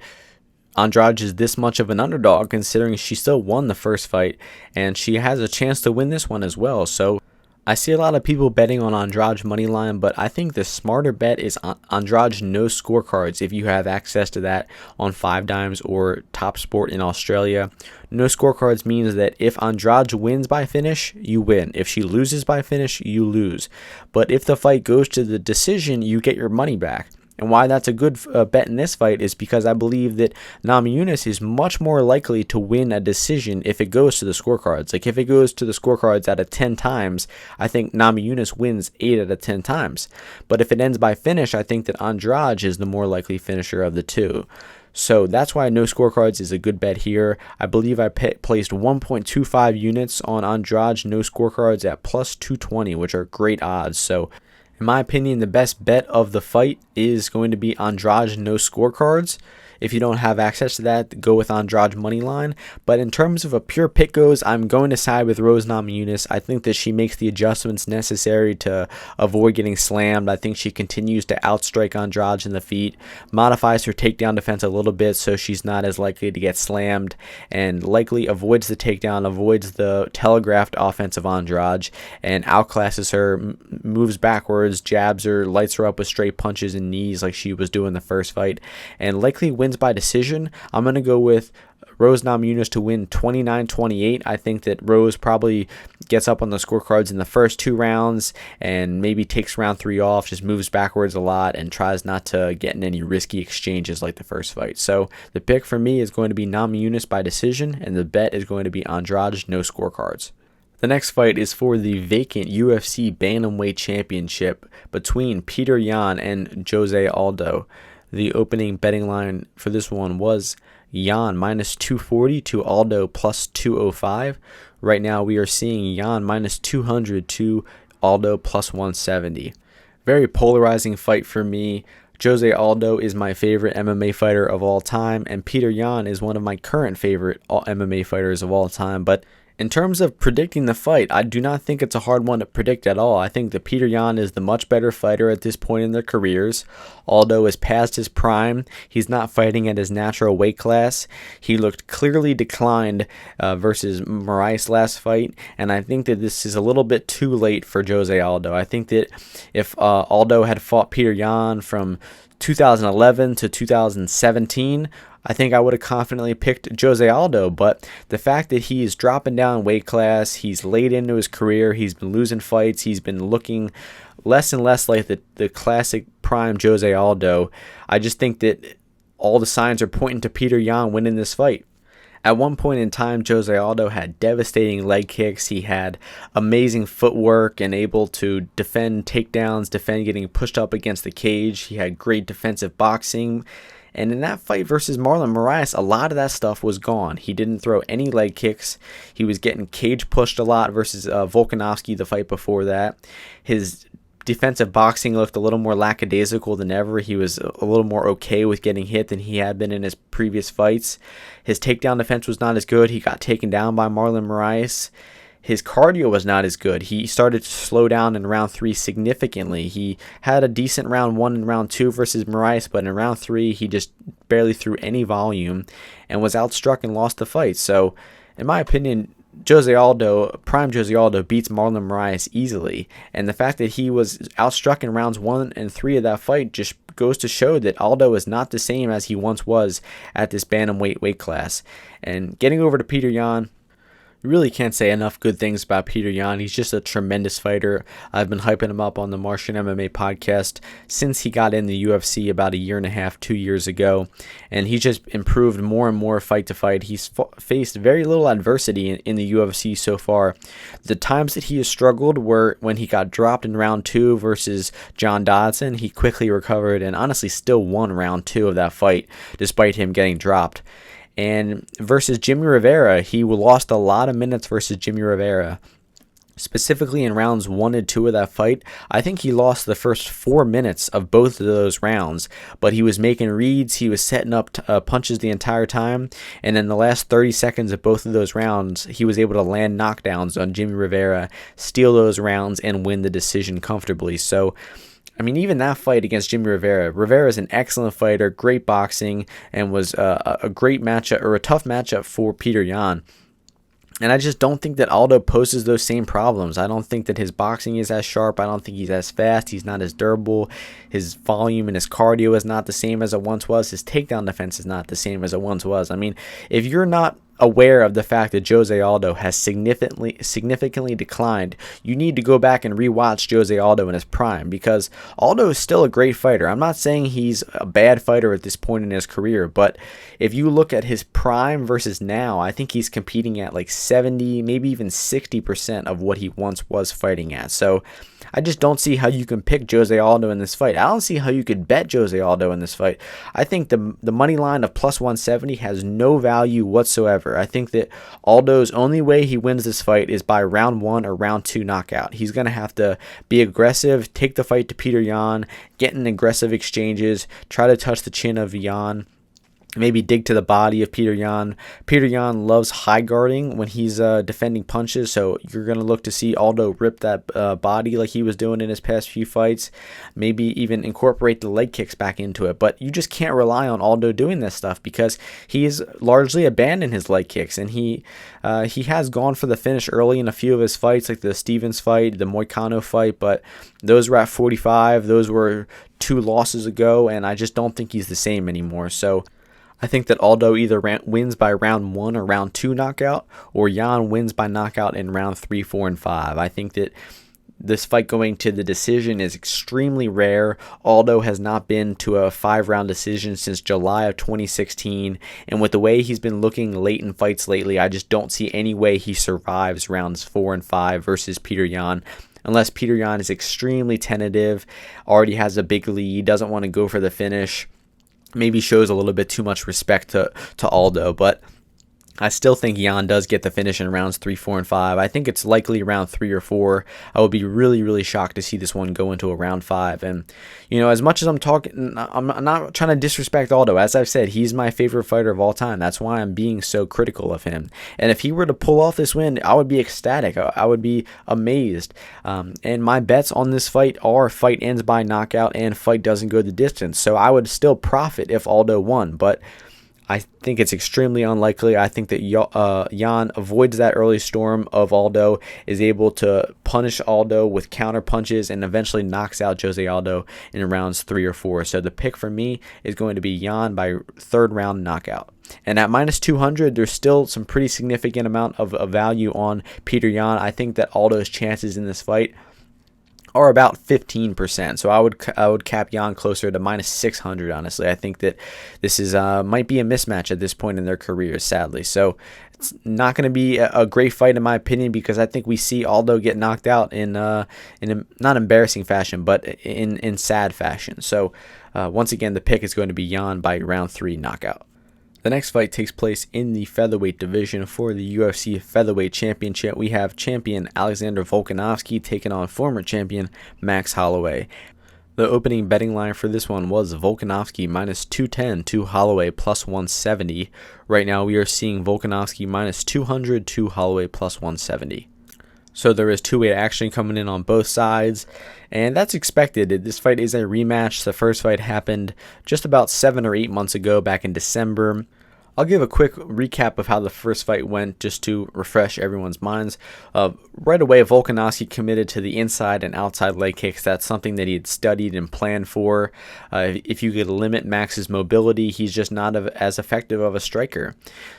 Andrade is this much of an underdog, considering she still won the first fight, and she has a chance to win this one as well. So I see a lot of people betting on Andrade's money line, but I think the smarter bet is Andrade's no scorecards if you have access to that on 5 Dimes or Top Sport in Australia. No scorecards means that if Andrade wins by finish, you win. If she loses by finish, you lose. But if the fight goes to the decision, you get your money back. And why that's a good bet in this fight is because I believe that Namajunas is much more likely to win a decision if it goes to the scorecards. Like if it goes to the scorecards out of 10 times, I think Namajunas wins 8 out of 10 times. But if it ends by finish, I think that Andrade is the more likely finisher of the two. So that's why no scorecards is a good bet here. I believe I placed 1.25 units on Andrade no scorecards at plus 220, which are great odds. So in my opinion, the best bet of the fight is going to be Andrade no scorecards. If you don't have access to that, go with Andrade money line. But in terms of a pure pick goes, I'm going to side with Rose Namajunas. I think that she makes the adjustments necessary to avoid getting slammed. I think she continues to outstrike Andrade in the feet, modifies her takedown defense a little bit so she's not as likely to get slammed, and likely avoids the takedown, avoids the telegraphed offense of Andrade, and outclasses her, moves backwards, jabs her, lights her up with straight punches and knees like she was doing the first fight, and likely wins by decision. I'm going to go with Rose Namajunas to win 29-28. I think that Rose probably gets up on the scorecards in the first 2 rounds and maybe takes round 3 off, just moves backwards a lot and tries not to get in any risky exchanges like the first fight. So the pick for me is going to be Namajunas by decision, and the bet is going to be Andrade no scorecards. The next fight is for the vacant UFC Bantamweight Championship between Petr Yan and Jose Aldo. The opening betting line for this one was Yan minus 240 to Aldo plus 205. Right now we are seeing Yan minus 200 to Aldo plus 170. Very polarizing fight for me. Jose Aldo is my favorite MMA fighter of all time, and Petr Yan is one of my current favorite MMA fighters of all time. But in terms of predicting the fight, I do not think it's a hard one to predict at all. I think that Petr Yan is the much better fighter at this point in their careers. Aldo is past his prime. He's not fighting at his natural weight class. He looked clearly declined versus Moraes last fight, and I think that this is a little bit too late for Jose Aldo. I think that if Aldo had fought Petr Yan from 2011 to 2017, I think I would have confidently picked Jose Aldo, but the fact that he is dropping down weight class, he's late into his career, he's been losing fights, he's been looking less and less like the classic prime Jose Aldo. I just think that all the signs are pointing to Petr Yan winning this fight. At one point in time, Jose Aldo had devastating leg kicks. He had amazing footwork and able to defend takedowns, defend getting pushed up against the cage. He had great defensive boxing. And in that fight versus Marlon Moraes, a lot of that stuff was gone. He didn't throw any leg kicks. He was getting cage pushed a lot versus Volkanovski the fight before that. His defensive boxing looked a little more lackadaisical than ever. He was a little more okay with getting hit than he had been in his previous fights. His takedown defense was not as good. He got taken down by Marlon Moraes. His cardio was not as good. He started to slow down in round 3 significantly. He had a decent round 1 and round 2 versus Moraes, but in round 3, he just barely threw any volume and was outstruck and lost the fight. So, in my opinion, prime Jose Aldo beats Marlon Moraes easily. And the fact that he was outstruck in rounds 1 and 3 of that fight just goes to show that Aldo is not the same as he once was at this bantamweight weight class. And getting over to Petr Yan, you really can't say enough good things about Petr Yan. He's just a tremendous fighter. I've been hyping him up on the Martian MMA podcast since he got in the UFC about 1.5 years, 2 years ago. And he's just improved more and more fight to fight. He's faced very little adversity in the UFC so far. The times that he has struggled were when he got dropped in round 2 versus John Dodson. He quickly recovered and honestly still won round 2 of that fight despite him getting dropped. And versus Jimmy Rivera, he lost a lot of minutes versus Jimmy Rivera. Specifically in rounds 1 and 2 of that fight, I think he lost the first 4 minutes of both of those rounds. But he was making reads, he was setting up punches the entire time. And in the last 30 seconds of both of those rounds, he was able to land knockdowns on Jimmy Rivera, steal those rounds, and win the decision comfortably. So I mean, even that fight against Jimmy Rivera is an excellent fighter, great boxing, and was a great matchup, or a tough matchup for Peter Yan. And I just don't think that Aldo poses those same problems. I don't think that his boxing is as sharp. I don't think he's as fast. He's not as durable. His volume and his cardio is not the same as it once was. His takedown defense is not the same as it once was. I mean, if you're not aware of the fact that Jose Aldo has significantly declined, you need to go back and rewatch Jose Aldo in his prime, because Aldo is still a great fighter. I'm not saying he's a bad fighter at this point in his career, but if you look at his prime versus now, I think he's competing at like 70, maybe even 60% of what he once was fighting at. So I just don't see how you can pick Jose Aldo in this fight. I don't see how you could bet Jose Aldo in this fight. I think the money line of plus 170 has no value whatsoever. I think that Aldo's only way he wins this fight is by round 1 or round 2 knockout. He's going to have to be aggressive, take the fight to Peter Yan, get in aggressive exchanges, try to touch the chin of Yan, maybe dig to the body of Peter Yan. Peter Yan loves high guarding when he's defending punches, so you're going to look to see Aldo rip that body like he was doing in his past few fights. Maybe even incorporate the leg kicks back into it, but you just can't rely on Aldo doing this stuff, because he's largely abandoned his leg kicks, and he has gone for the finish early in a few of his fights, like the Stevens fight, the Moicano fight, but those were at 45. Those were 2 losses ago, and I just don't think he's the same anymore. So I think that Aldo either wins by round 1 or round 2 knockout, or Yan wins by knockout in round 3, 4, and 5. I think that this fight going to the decision is extremely rare. Aldo has not been to a 5-round decision since July of 2016, and with the way he's been looking late in fights lately, I just don't see any way he survives rounds 4 and 5 versus Peter Yan. Unless Peter Yan is extremely tentative, already has a big lead, doesn't want to go for the finish, maybe shows a little bit too much respect to Aldo, but I still think Yan does get the finish in rounds 3, 4, and 5. I think it's likely round 3 or 4. I would be really, really shocked to see this one go into a round 5. And, you know, as much as I'm talking, I'm not trying to disrespect Aldo. As I've said, he's my favorite fighter of all time. That's why I'm being so critical of him. And if he were to pull off this win, I would be ecstatic. I would be amazed. And my bets on this fight are fight ends by knockout and fight doesn't go the distance. So I would still profit if Aldo won, but I think it's extremely unlikely. I think that Yan avoids that early storm of Aldo, is able to punish Aldo with counter punches, and eventually knocks out Jose Aldo in rounds 3 or 4. So the pick for me is going to be Yan by 3rd round knockout. And at minus 200, there's still some pretty significant amount of value on Peter Yan. I think that Aldo's chances in this fight are about 15%. So I would cap Yan closer to minus 600, honestly. I think that this is might be a mismatch at this point in their careers, sadly. So it's not going to be a great fight in my opinion, because I think we see Aldo get knocked out in a not embarrassing fashion, but in sad fashion. So once again, the pick is going to be Yan by round 3 knockout. The next fight takes place in the featherweight division for the UFC Featherweight Championship. We have champion Alexander Volkanovski taking on former champion Max Holloway. The opening betting line for this one was Volkanovski minus 210 to Holloway plus 170. Right now we are seeing Volkanovski minus 200 to Holloway plus 170. So there is two-way action coming in on both sides, and that's expected. This fight is a rematch. The first fight happened just about 7 or 8 months ago, back in December. I'll give a quick recap of how the first fight went just to refresh everyone's minds. Right away, Volkanovski committed to the inside and outside leg kicks. That's something that he had studied and planned for. If you could limit Max's mobility, he's just not as effective of a striker.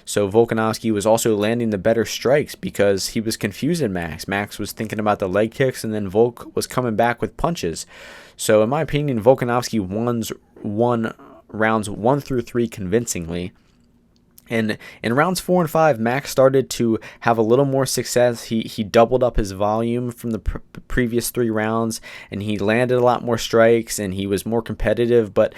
So Volkanovski was also landing the better strikes because he was confusing Max. Max was thinking about the leg kicks, and then Volk was coming back with punches. So in my opinion, Volkanovski won rounds 1 through 3 convincingly. And in rounds 4 and 5, Max started to have a little more success. He doubled up his volume from the previous 3 rounds, and he landed a lot more strikes, and he was more competitive. But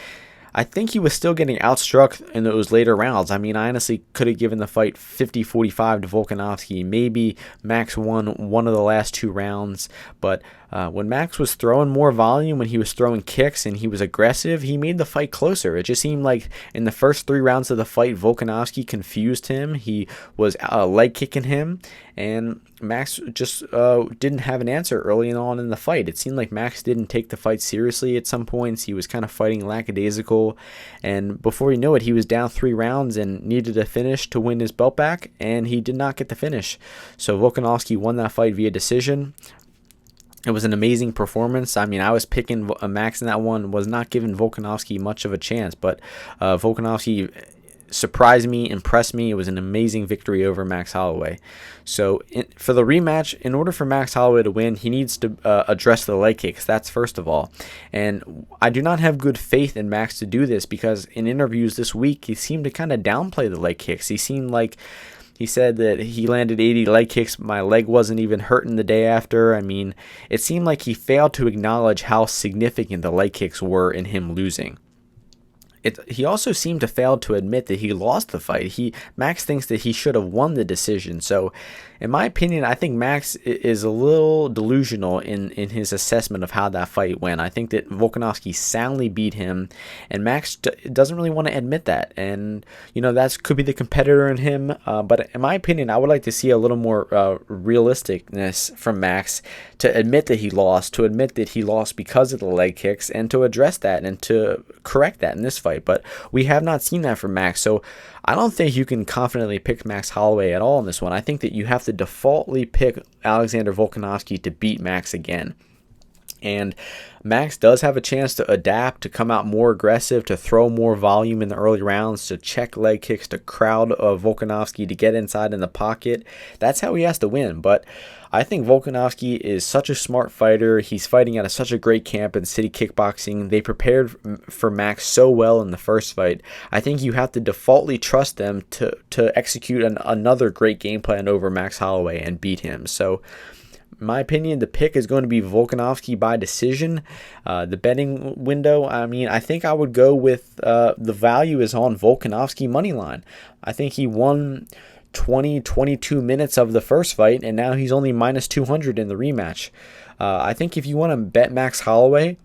I think he was still getting outstruck in those later rounds. I mean, I honestly could have given the fight 50-45 to Volkanovski. Maybe Max won one of the last 2 rounds, but When Max was throwing more volume, when he was throwing kicks and he was aggressive, he made the fight closer. It just seemed like in the first 3 rounds of the fight, Volkanovski confused him. He was leg kicking him, and Max just didn't have an answer early on in the fight. It seemed like Max didn't take the fight seriously at some points. He was kind of fighting lackadaisical, and before you know it, he was down 3 rounds and needed a finish to win his belt back, and he did not get the finish. So Volkanovski won that fight via decision. It was an amazing performance. I mean, I was picking Max in that one, was not giving Volkanovski much of a chance, but Volkanovski surprised me, impressed me. It was an amazing victory over Max Holloway. So for the rematch, in order for Max Holloway to win, he needs to address the leg kicks. That's first of all. And I do not have good faith in Max to do this, because in interviews this week, he seemed to kind of downplay the leg kicks. He seemed like he said that he landed 80 leg kicks. My leg wasn't even hurting the day after. I mean, it seemed like he failed to acknowledge how significant the leg kicks were in him losing. He also seemed to fail to admit that he lost the fight. Max thinks that he should have won the decision. So, in my opinion, I think Max is a little delusional in his assessment of how that fight went. I think that Volkanovski soundly beat him, and Max doesn't really want to admit that. And, that could be the competitor in him. But in my opinion, I would like to see a little more realisticness from Max to admit that he lost, because of the leg kicks, and to address that and to correct that in this fight. But we have not seen that from Max, so I don't think you can confidently pick Max Holloway at all in this one. I think that you have to defaultly pick Alexander Volkanovski to beat Max again. And Max does have a chance to adapt, to come out more aggressive, to throw more volume in the early rounds, to check leg kicks, to crowd Volkanovski, to get inside in the pocket. That's how he has to win. But I think Volkanovski is such a smart fighter. He's fighting out of such a great camp in City Kickboxing. They prepared for Max so well in the first fight. I think you have to defaultly trust them to execute another great game plan over Max Holloway and beat him. So, in my opinion, the pick is going to be Volkanovski by decision. The betting window, I think I would go with the value is on Volkanovski money line. I think he won 22 minutes of the first fight, and now he's only minus 200 in the rematch. I think if you want to bet Max Holloway,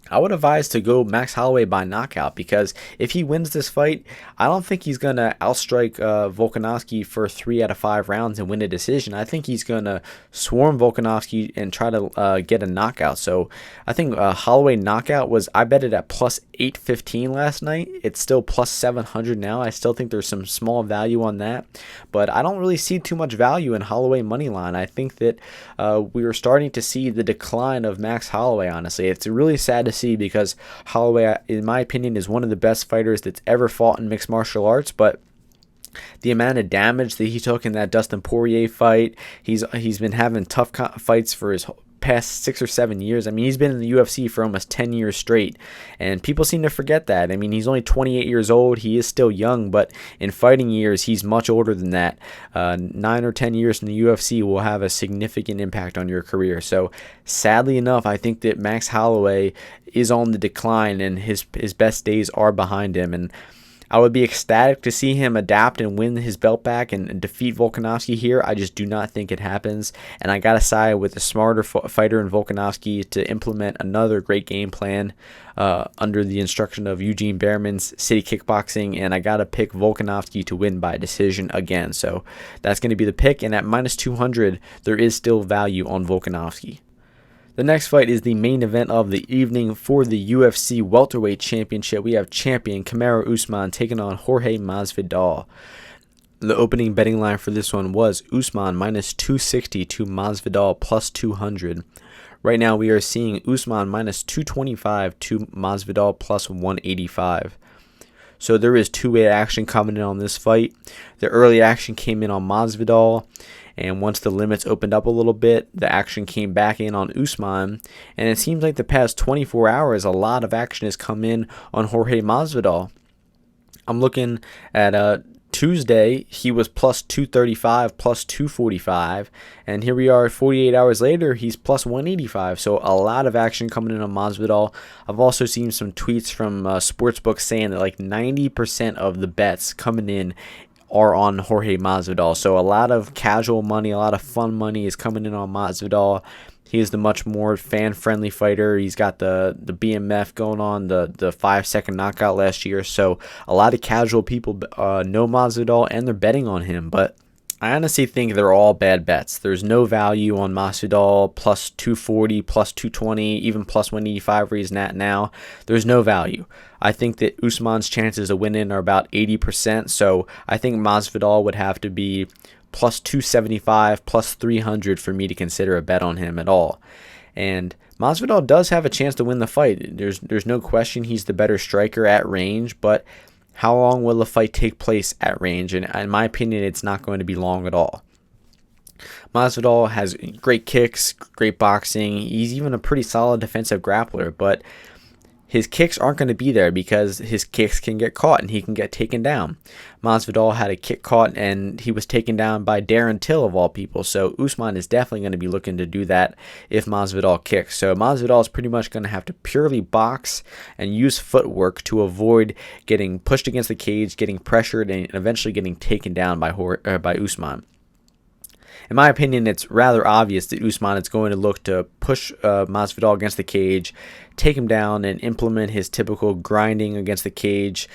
I would advise to go Max Holloway by knockout, because if he wins this fight, I don't think he's going to outstrike Volkanovski for 3 out of 5 rounds and win a decision. I think he's going to swarm Volkanovski and try to get a knockout. So I think Holloway knockout I bet it at plus 815 last night. It's still plus 700 now. I still think there's some small value on that, but I don't really see too much value in Holloway money line. I think that we are starting to see the decline of Max Holloway, honestly. It's really sad to see, because Holloway, in my opinion, is one of the best fighters that's ever fought in mixed martial arts, but the amount of damage that he took in that Dustin Poirier fight, he's been having tough fights for his past 6 or 7 years. He's been in the UFC for almost 10 years straight, and people seem to forget that. He's only 28 years old. He is still young, but in fighting years, he's much older than that. 9 or 10 years in the UFC will have a significant impact on your career. So sadly enough, I think that Max Holloway is on the decline, and his best days are behind him, and I would be ecstatic to see him adapt and win his belt back and defeat Volkanovski here. I just do not think it happens, and I got to side with the smarter fighter in Volkanovski to implement another great game plan under the instruction of Eugene Behrman's City Kickboxing, and I got to pick Volkanovski to win by decision again. So that's going to be the pick, and at minus 200, there is still value on Volkanovski. The next fight is the main event of the evening for the UFC Welterweight Championship. We have champion Kamaru Usman taking on Jorge Masvidal. The opening betting line for this one was Usman minus 260 to Masvidal plus 200. Right now we are seeing Usman minus 225 to Masvidal plus 185. So there is two-way action coming in on this fight. The early action came in on Masvidal, and once the limits opened up a little bit, the action came back in on Usman. And it seems like the past 24 hours, a lot of action has come in on Jorge Masvidal. I'm looking at Tuesday, he was plus 235, plus 245. And here we are 48 hours later, he's plus 185. So a lot of action coming in on Masvidal. I've also seen some tweets from sportsbooks saying that like 90% of the bets coming in are on Jorge Masvidal. So a lot of casual money, a lot of fun money is coming in on Masvidal. He is the much more fan-friendly fighter. He's got the BMF going on, the 5-second knockout last year. So a lot of casual people know Masvidal, and they're betting on him. But I honestly think they're all bad bets. There's no value on Masvidal plus 240, plus 220, even plus 185 where he's at now. There's no value. I think that Usman's chances of winning are about 80%. So I think Masvidal would have to be plus 275, plus 300 for me to consider a bet on him at all. And Masvidal does have a chance to win the fight. There's no question he's the better striker at range, but how long will the fight take place at range? And in my opinion, it's not going to be long at all. Masvidal has great kicks, great boxing. He's even a pretty solid defensive grappler, but his kicks aren't going to be there because his kicks can get caught and he can get taken down. Masvidal had a kick caught and he was taken down by Darren Till of all people. So Usman is definitely going to be looking to do that if Masvidal kicks. So Masvidal is pretty much going to have to purely box and use footwork to avoid getting pushed against the cage, getting pressured, and eventually getting taken down by Usman. In my opinion, it's rather obvious that Usman is going to look to push Masvidal against the cage, take him down, and implement his typical grinding against the cage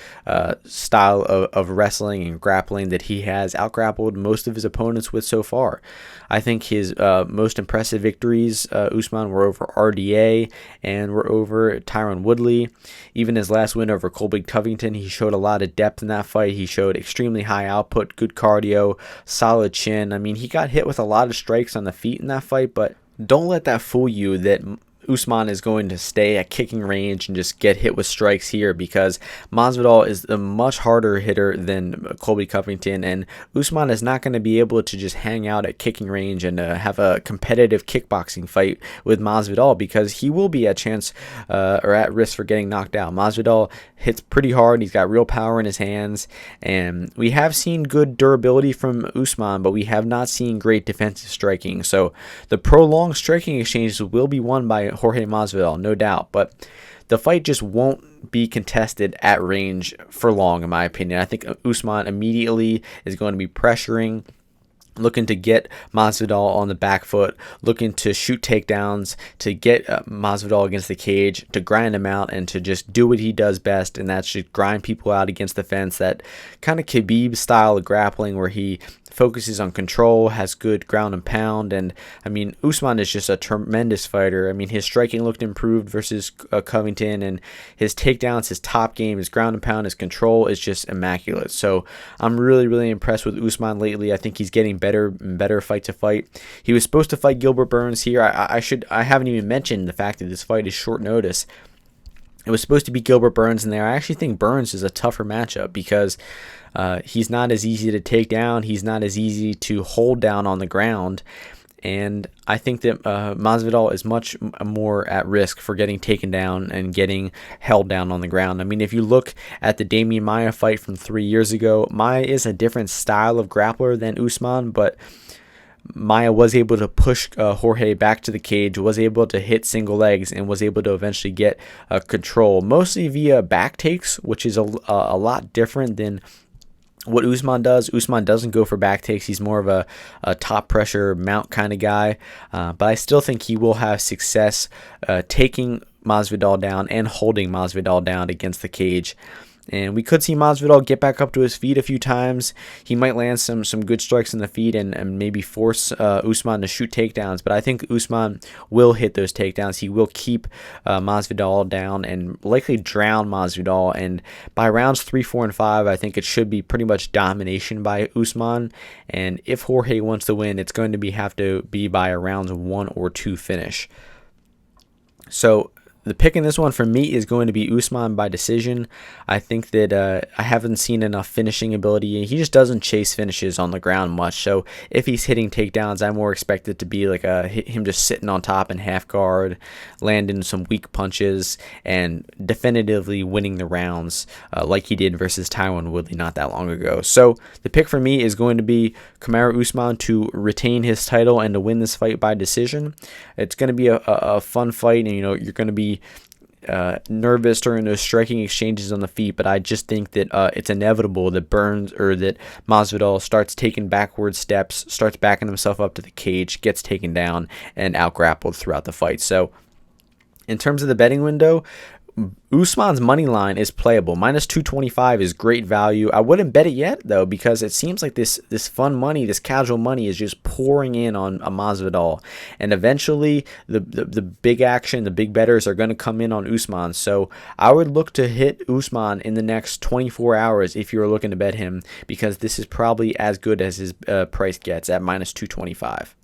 style of wrestling and grappling that he has outgrappled most of his opponents with so far. I think his most impressive victories, Usman, were over RDA and were over Tyron Woodley. Even his last win over Colby Covington, he showed a lot of depth in that fight. He showed extremely high output, good cardio, solid chin. I mean, he got hit with a lot of strikes on the feet in that fight, but don't let that fool you that Usman is going to stay at kicking range and just get hit with strikes here, because Masvidal is a much harder hitter than Colby Covington, and Usman is not going to be able to just hang out at kicking range and have a competitive kickboxing fight with Masvidal, because he will be at chance or at risk for getting knocked out. Masvidal hits pretty hard. He's got real power in his hands, and we have seen good durability from Usman, but we have not seen great defensive striking. So the prolonged striking exchanges will be won by Jorge Masvidal, no doubt, but the fight just won't be contested at range for long, in my opinion. I think Usman immediately is going to be pressuring, looking to get Masvidal on the back foot, looking to shoot takedowns, to get Masvidal against the cage, to grind him out, and to just do what he does best, and that's just grind people out against the fence. That kind of Khabib style of grappling where he focuses on control, has good ground and pound. And I mean, Usman is just a tremendous fighter. I mean, his striking looked improved versus Covington, and his takedowns, his top game, his ground and pound, his control is just immaculate. So I'm really, really impressed with Usman lately. I think he's getting better and better fight to fight. He was supposed to fight Gilbert Burns here. I haven't even mentioned the fact that this fight is short notice. It was supposed to be Gilbert Burns in there. I actually think Burns is a tougher matchup because he's not as easy to take down. He's not as easy to hold down on the ground. And I think that Masvidal is much more at risk for getting taken down and getting held down on the ground. I mean, if you look at the Damian Maia fight from 3 years ago, Maia is a different style of grappler than Usman, but Maia was able to push Jorge back to the cage, was able to hit single legs, and was able to eventually get control, mostly via back takes, which is a lot different than what Usman does. Usman doesn't go for back takes. He's more of a top pressure mount kind of guy, but I still think he will have success taking Masvidal down and holding Masvidal down against the cage. And we could see Masvidal get back up to his feet a few times. He might land some good strikes in the feet and maybe force Usman to shoot takedowns. But I think Usman will hit those takedowns. He will keep Masvidal down and likely drown Masvidal. And by rounds 3, 4, and 5, I think it should be pretty much domination by Usman. And if Jorge wants to win, it's going to have to be by a rounds 1 or 2 finish. So the pick in this one for me is going to be Usman by decision. I think that I haven't seen enough finishing ability. He just doesn't chase finishes on the ground much. So if he's hitting takedowns, I more expect it to be like him just sitting on top in half guard, landing some weak punches, and definitively winning the rounds like he did versus Tyron Woodley not that long ago. So the pick for me is going to be Kamaru Usman to retain his title and to win this fight by decision. It's going to be a fun fight, and you're going to be nervous during those striking exchanges on the feet, but I just think that it's inevitable that that Masvidal starts taking backward steps, starts backing himself up to the cage, gets taken down, and out-grappled throughout the fight. So in terms of the betting window, Usman's money line is playable. Minus 225 is great value. I wouldn't bet it yet, though, because it seems like this fun money, this casual money is just pouring in on Masvidal. And eventually, the big action, the big bettors are going to come in on Usman. So I would look to hit Usman in the next 24 hours if you're looking to bet him, because this is probably as good as his price gets at minus 225.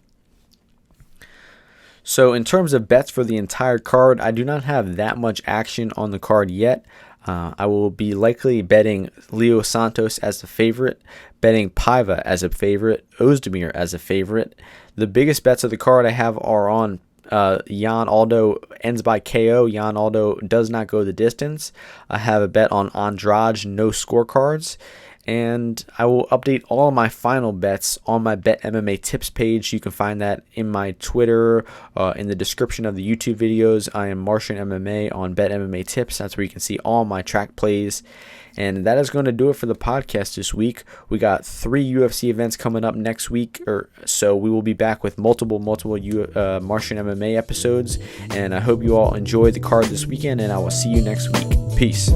So in terms of bets for the entire card, I do not have that much action on the card yet. I will be likely betting Leo Santos as the favorite, betting Paiva as a favorite, Oezdemir as a favorite. The biggest bets of the card I have are on Yan-Aldo ends by KO. Yan-Aldo does not go the distance. I have a bet on Andrade, no scorecards. And I will update all of my final bets on my Bet MMA tips page. You can find that in my Twitter, in the description of the YouTube videos. I am Martian MMA on Bet MMA tips. That's where you can see all my track plays. And that is going to do it for the podcast this week. We got 3 UFC events coming up next week, so we will be back with multiple Martian MMA episodes. And I hope you all enjoy the card this weekend, and I will see you next week. Peace.